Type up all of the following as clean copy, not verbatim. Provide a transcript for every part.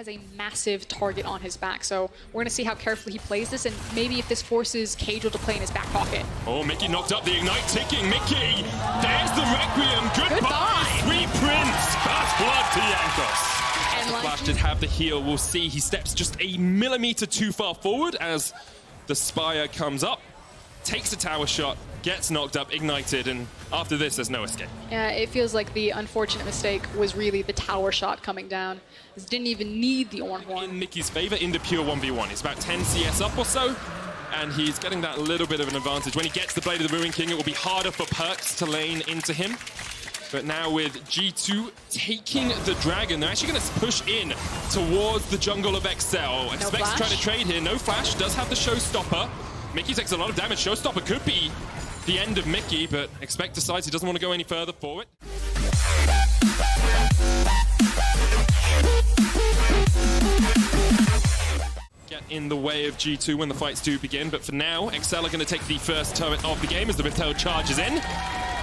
has a massive target on his back, so we're gonna see how carefully he plays this, and maybe if this forces Caedrel to play in his back pocket. Oh, Miky knocked up the Ignite ticking. Miky, there's the Requiem. Goodbye. Sweet Prince. First blood to Jankos. And like Flash did have the heal. We'll see. He steps just a millimeter too far forward as the Spire comes up, takes a tower shot, gets knocked up, ignited, and after this, there's no escape. Yeah, it feels like the unfortunate mistake was really the tower shot coming down. This didn't even need the Ornhorn. In Miky's favor, in the pure 1v1. He's about 10 CS up or so, and he's getting that little bit of an advantage. When he gets the Blade of the Ruin King, it will be harder for Perkz to lane into him. But now with G2 taking the Dragon, they're actually going to push in towards the jungle of XL. Expects to try to trade here. No flash, does have the Showstopper. Miky takes a lot of damage. Showstopper could be the end of Miky, but Expect decides he doesn't want to go any further forward. Get in the way of G2 when the fights do begin, but for now, XL are going to take the first turret of the game as the Rift charges in.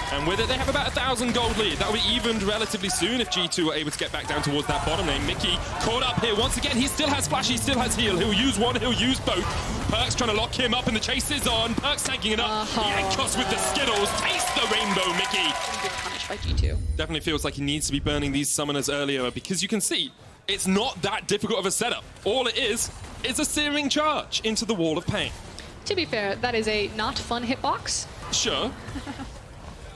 And with it, they have about 1,000 gold lead. That will be evened relatively soon if G2 are able to get back down towards that bottom lane. Miky caught up here once again. He still has flash, he still has heal. He'll use one, he'll use both. Perkz trying to lock him up, and the chase is on. Perkz tanking it up. Jankos with the Skittles. Taste the rainbow, Miky. Good punish by G2. Definitely feels like he needs to be burning these summoners earlier, because you can see it's not that difficult of a setup. All it is a searing charge into the wall of pain. To be fair, that is a not fun hitbox. Sure.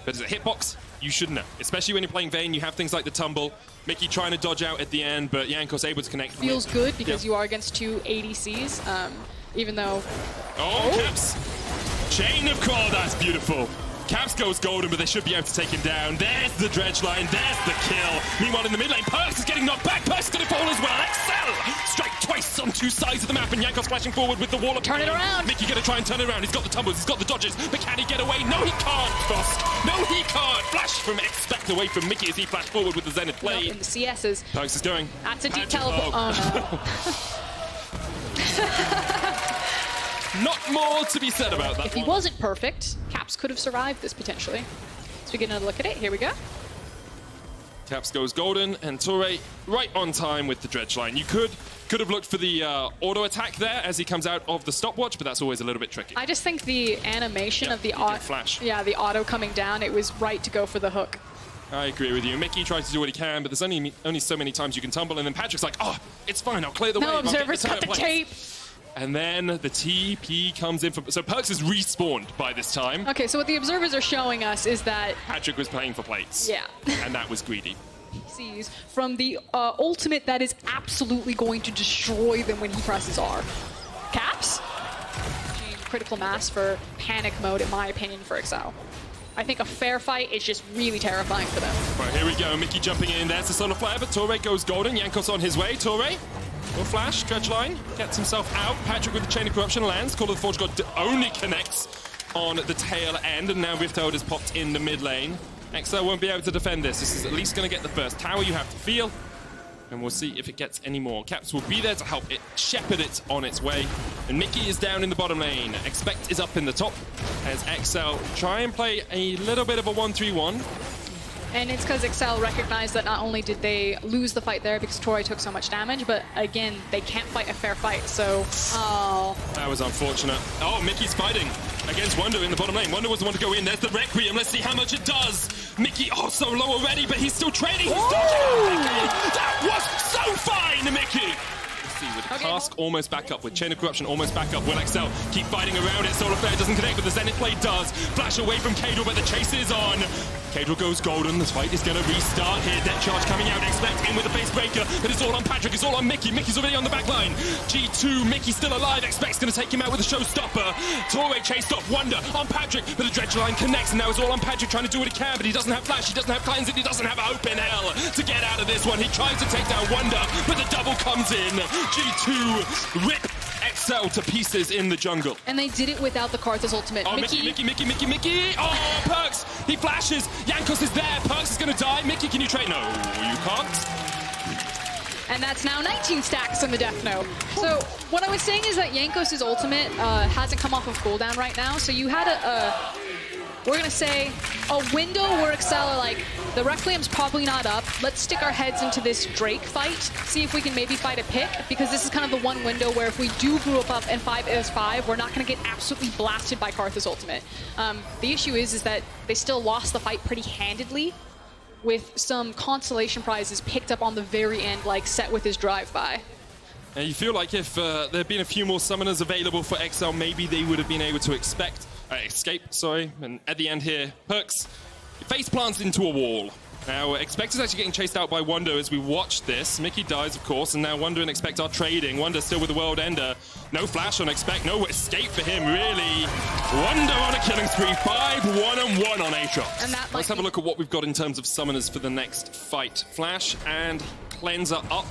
But as a hitbox, you should know. Especially when you're playing Vayne, you have things like the tumble. Miky trying to dodge out at the end, but Jankos able to connect. Feels good because you are against two ADCs, even though... Oh, Caps! Chain of Claw, that's beautiful. Caps goes golden, but they should be able to take him down. There's the dredge line, there's the kill. Meanwhile, in the mid lane, Perkz is getting knocked back. Perkz is going to fall as well. XL! Strike twice on two sides of the map, and Jankos flashing forward with the wall of turn it around. Miky going to try and turn it around. He's got the tumbles, he's got the dodges, but can he get away? No, he can't, Frost. No, he can't. Flash from Expect away from Miky as he flashed forward with the Zenith blade. In the CSs. Perkz is going. That's a deep teleport. Oh, no. Not more to be said about that. If he wasn't perfect, Caps could have survived this potentially. So we get another look at it. Here we go. Caps goes golden, and Torre right on time with the dredge line. You could have looked for the auto attack there as he comes out of the stopwatch, but that's always a little bit tricky. I just think the animation of the flash. Yeah, the auto coming down, it was right to go for the hook. I agree with you. Miky tries to do what he can, but there's only so many times you can tumble, and then Patrick's like, oh, it's fine, I'll clear the way. No, observers cut the tape. And then the TP comes in. So Perkz is respawned by this time. Okay, so what the observers are showing us is that Patrik was playing for plates. Yeah. And that was greedy. Sees from the ultimate that is absolutely going to destroy them when he presses R. Caps? Critical mass for panic mode, in my opinion, for XL. I think a fair fight is just really terrifying for them. Right, here we go. Miky jumping in. There's the solar flare, but Torre goes golden. Jankos on his way. Torre. Will flash, dredge line, gets himself out. Patrik with the Chain of Corruption lands. Call of the Forge God only connects on the tail end, and now Rift has popped in the mid lane. XL won't be able to defend this. This is at least going to get the first tower you have to feel, and we'll see if it gets any more. Caps will be there to help it shepherd it on its way. And Miky is down in the bottom lane. Expect is up in the top as XL try and play a little bit of a 1-3-1. And it's because XL recognized that not only did they lose the fight there because Torre took so much damage, but again, they can't fight a fair fight, so... Oh. That was unfortunate. Oh, Miky's fighting against Wunder in the bottom lane. Wunder was the one to go in. There's the Requiem. Let's see how much it does. Miky, oh, so low already, but he's still trading. He's dodging. That was so fine, Miky. With the task almost back up, with Chain of Corruption almost back up, will XL keep fighting around it? Solar Flare doesn't connect, but the Zenith Blade does. Flash away from Caedrel, but the chase is on. Caedrel goes golden. This fight is going to restart here. Death Charge coming out. Expect in with the face breaker, but it's all on Patrik. It's all on Miky. Miky's already on the back line. G2, Miky still alive. Expect's going to take him out with a showstopper. Torre chased off Wunder on Patrik, but the dredge line connects, and now it's all on Patrik trying to do what he can, but he doesn't have flash, he doesn't have cleanse, and he doesn't have hope in hell to get out of this one. He tries to take down Wunder, but the double comes in. G2 rip XL to pieces in the jungle. And they did it without the Karthus ultimate. Oh, Miky. Oh, Perkz, he flashes. Jankos is there. Perkz is going to die. Miky, can you trade? No, you can't. And that's now 19 stacks in the Death Note. So what I was saying is that Jankos' ultimate hasn't come off of cooldown right now. So you had we're gonna say a window where Excel are like, the Requiem's probably not up. Let's stick our heads into this Drake fight, see if we can maybe fight a pick, because this is kind of the one window where if we do group up and 5-5, we're not gonna get absolutely blasted by Karthus ultimate. The issue is that they still lost the fight pretty handedly, with some consolation prizes picked up on the very end, like Set with his drive-by. And you feel like if there had been a few more summoners available for XL, maybe they would have been able to escape, and at the end here, Perkz face plants into a wall. Now, Expect is actually getting chased out by Wunder as we watch this. Mickey dies, of course, and now Wunder and Expect are trading. Wunder still with the World Ender. No flash on Expect, no escape for him, really. Wunder on a killing spree, 5-1-1 on Aatrox. Let's have a look at what we've got in terms of summoners for the next fight. Flash and Cleanser up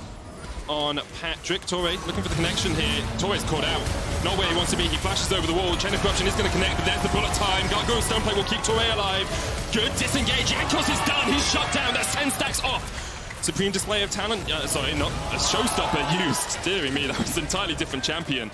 on Patrik. Torre looking for the connection here. Torre's caught out. Not where he wants to be. He flashes over the wall. Chain of Corruption is going to connect, but there's the bullet time. Gargoyle Stoneplate will keep Torre alive. Good disengage. Jankos is done. He's shut down. That's 10 stacks off. Supreme display of talent. Sorry, not a showstopper used. Dear me, that was an entirely different champion.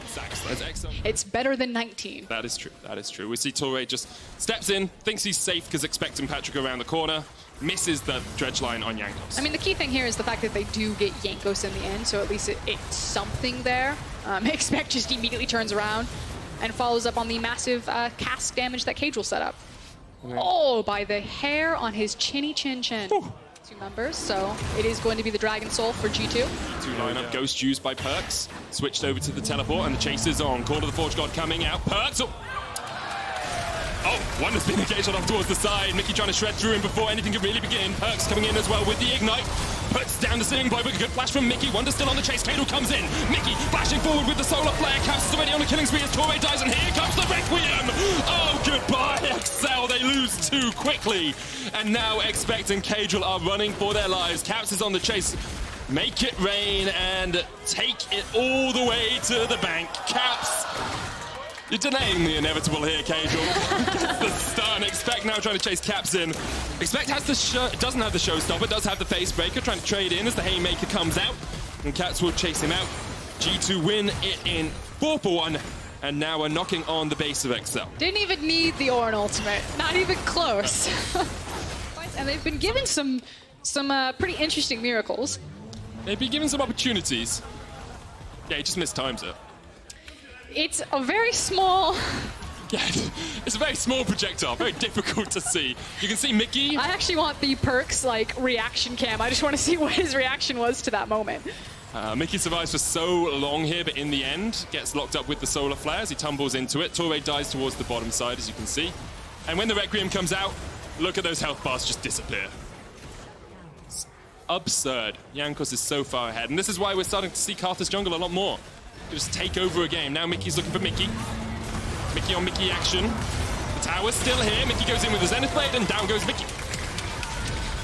It's better than 19. That is true. That is true. We see Torre just steps in, thinks he's safe because expecting Patrik around the corner. Misses the dredge line on Jankos. I mean, the key thing here is the fact that they do get Jankos in the end, so at least it's something there. Expect just immediately turns around and follows up on the massive cast damage that Caedrel set up. Oh, by the hair on his chinny chin. Ooh. 2 members, so it is going to be the Dragon Soul for G2. G2 lineup, Ghost used by Perkz. Switched over to the teleport, and the chase is on. Call of the Forge God coming out. Perkz. Oh, Wunder's been engaged off towards the side. Mickey trying to shred through him before anything can really begin. Perkz coming in as well with the Ignite. Puts down the singing blow, but a good flash from Mickey. Wunder still on the chase. Caedrel comes in. Mickey flashing forward with the Solar Flare. Caps is already on the killing spree as Torre dies, and here comes the Requiem. Oh, goodbye, XL. They lose too quickly. And now Expect and Caedrel are running for their lives. Caps is on the chase. Make it rain and take it all the way to the bank. Caps. You're delaying the inevitable here, Caedrel. Gets the stun. Expect now trying to chase Caps in. Expect has the doesn't have the showstopper, does have the face breaker, trying to trade in as the Haymaker comes out. And Caps will chase him out. G2 win it in 4-1, and now are knocking on the base of XL. Didn't even need the Ornn ultimate. Not even close. And they've been given some pretty interesting miracles. They've been given some opportunities. Yeah, he just mistimes it. It's a very small... Yeah, it's a very small projectile, very difficult to see. You can see Mickey. I actually want the Perkz, like, reaction cam. I just want to see what his reaction was to that moment. Mickey survives for so long here, but in the end, gets locked up with the Solar Flare as he tumbles into it. Torre dies towards the bottom side, as you can see. And when the Requiem comes out, look at those health bars just disappear. It's absurd. Jankos is so far ahead, and this is why we're starting to see Karthus jungle a lot more. Just take over a game. Now Mickey's looking for Mickey. Mickey on Mickey action. The tower's still here. Mickey goes in with the Zenith Blade, and down goes Mickey.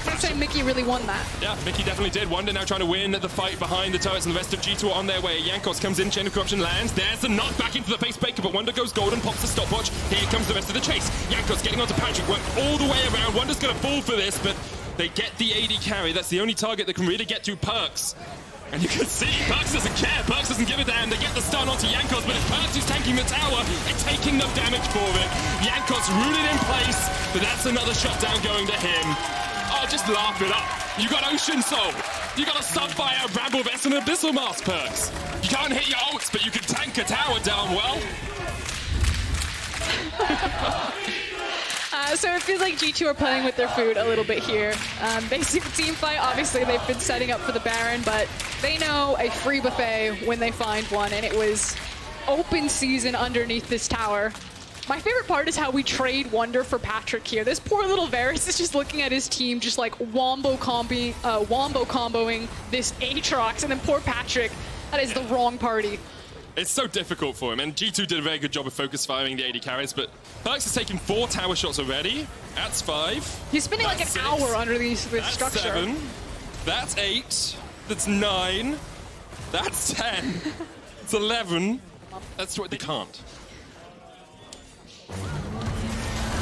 I'd say Mickey really won that. Yeah, Mickey definitely did. Wunder now trying to win the fight behind the turrets, and the rest of G2 are on their way. Jankos comes in, Chain of Corruption lands. There's the knock back into the face breaker, but Wunder goes golden, pops the stopwatch. Here comes the rest of the chase. Jankos getting onto Patrik, worked all the way around. Wunder's going to fall for this, but they get the AD carry. That's the only target that can really get to Perkz. And you can see, Perkz doesn't care. Perkz doesn't give a damn. They get the stun onto Jankos, but it's Perkz who's tanking the tower and taking the damage for it. Jankos rooted in place, but that's another shutdown going to him. Oh, just laugh it up. You got Ocean Soul. You got a Subfire, Bramble Vest, and Abyssal Mask, Perkz. You can't hit your ults, but you can tank a tower down well. So it feels like G2 are playing with their food a little bit here. Basic team fight, obviously they've been setting up for the Baron, but they know a free buffet when they find one, and it was open season underneath this tower. My favorite part is how we trade Wunder for Patrik here. This poor little Varus is just looking at his team, just like wombo comboing this Aatrox, and then poor Patrik, that is the wrong party. It's so difficult for him, and G2 did a very good job of focus firing the AD carries, but Perkz has taken 4 tower shots already. That's 5. He's spending like an hour under this structure. 7. That's 8. That's 9. That's 10. It's 11. That's what they can't.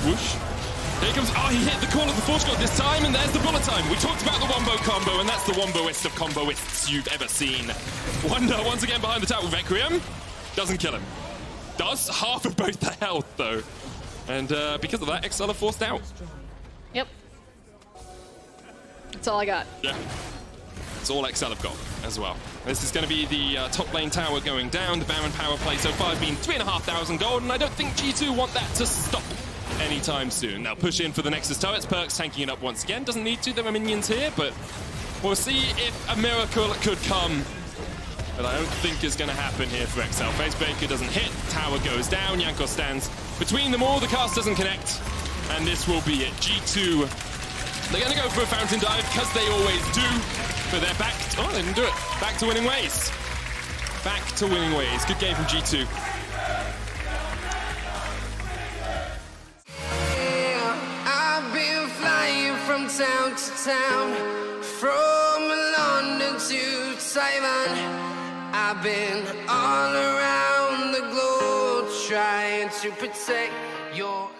Whoosh. Here comes, oh, he hit the call of the Force God this time, and there's the bullet time. We talked about the Wombo combo, and that's the Womboist of comboists you've ever seen. Wunder once again behind the tower. Requiem doesn't kill him. Does half of both the health, though. And because of that, XL are forced out. Yep. That's all I got. Yeah. It's all XL have got as well. This is going to be the top lane tower going down. The Baron power play so far has been 3,500 gold, and I don't think G2 want that to stop anytime soon. They'll push in for the Nexus turrets. Perkz tanking it up once again. Doesn't need to. There are minions here, but we'll see if a miracle could come. But I don't think it's going to happen here for XL. Phase Breaker doesn't hit. Tower goes down. Jankos stands between them all. The cast doesn't connect. And this will be it. G2, they're going to go for a fountain dive because they always do. But they're back. Oh, they didn't do it. Back to winning ways. Back to winning ways. Good game from G2. I've been flying from town to town, from London to Taiwan. I've been all around the globe trying to protect your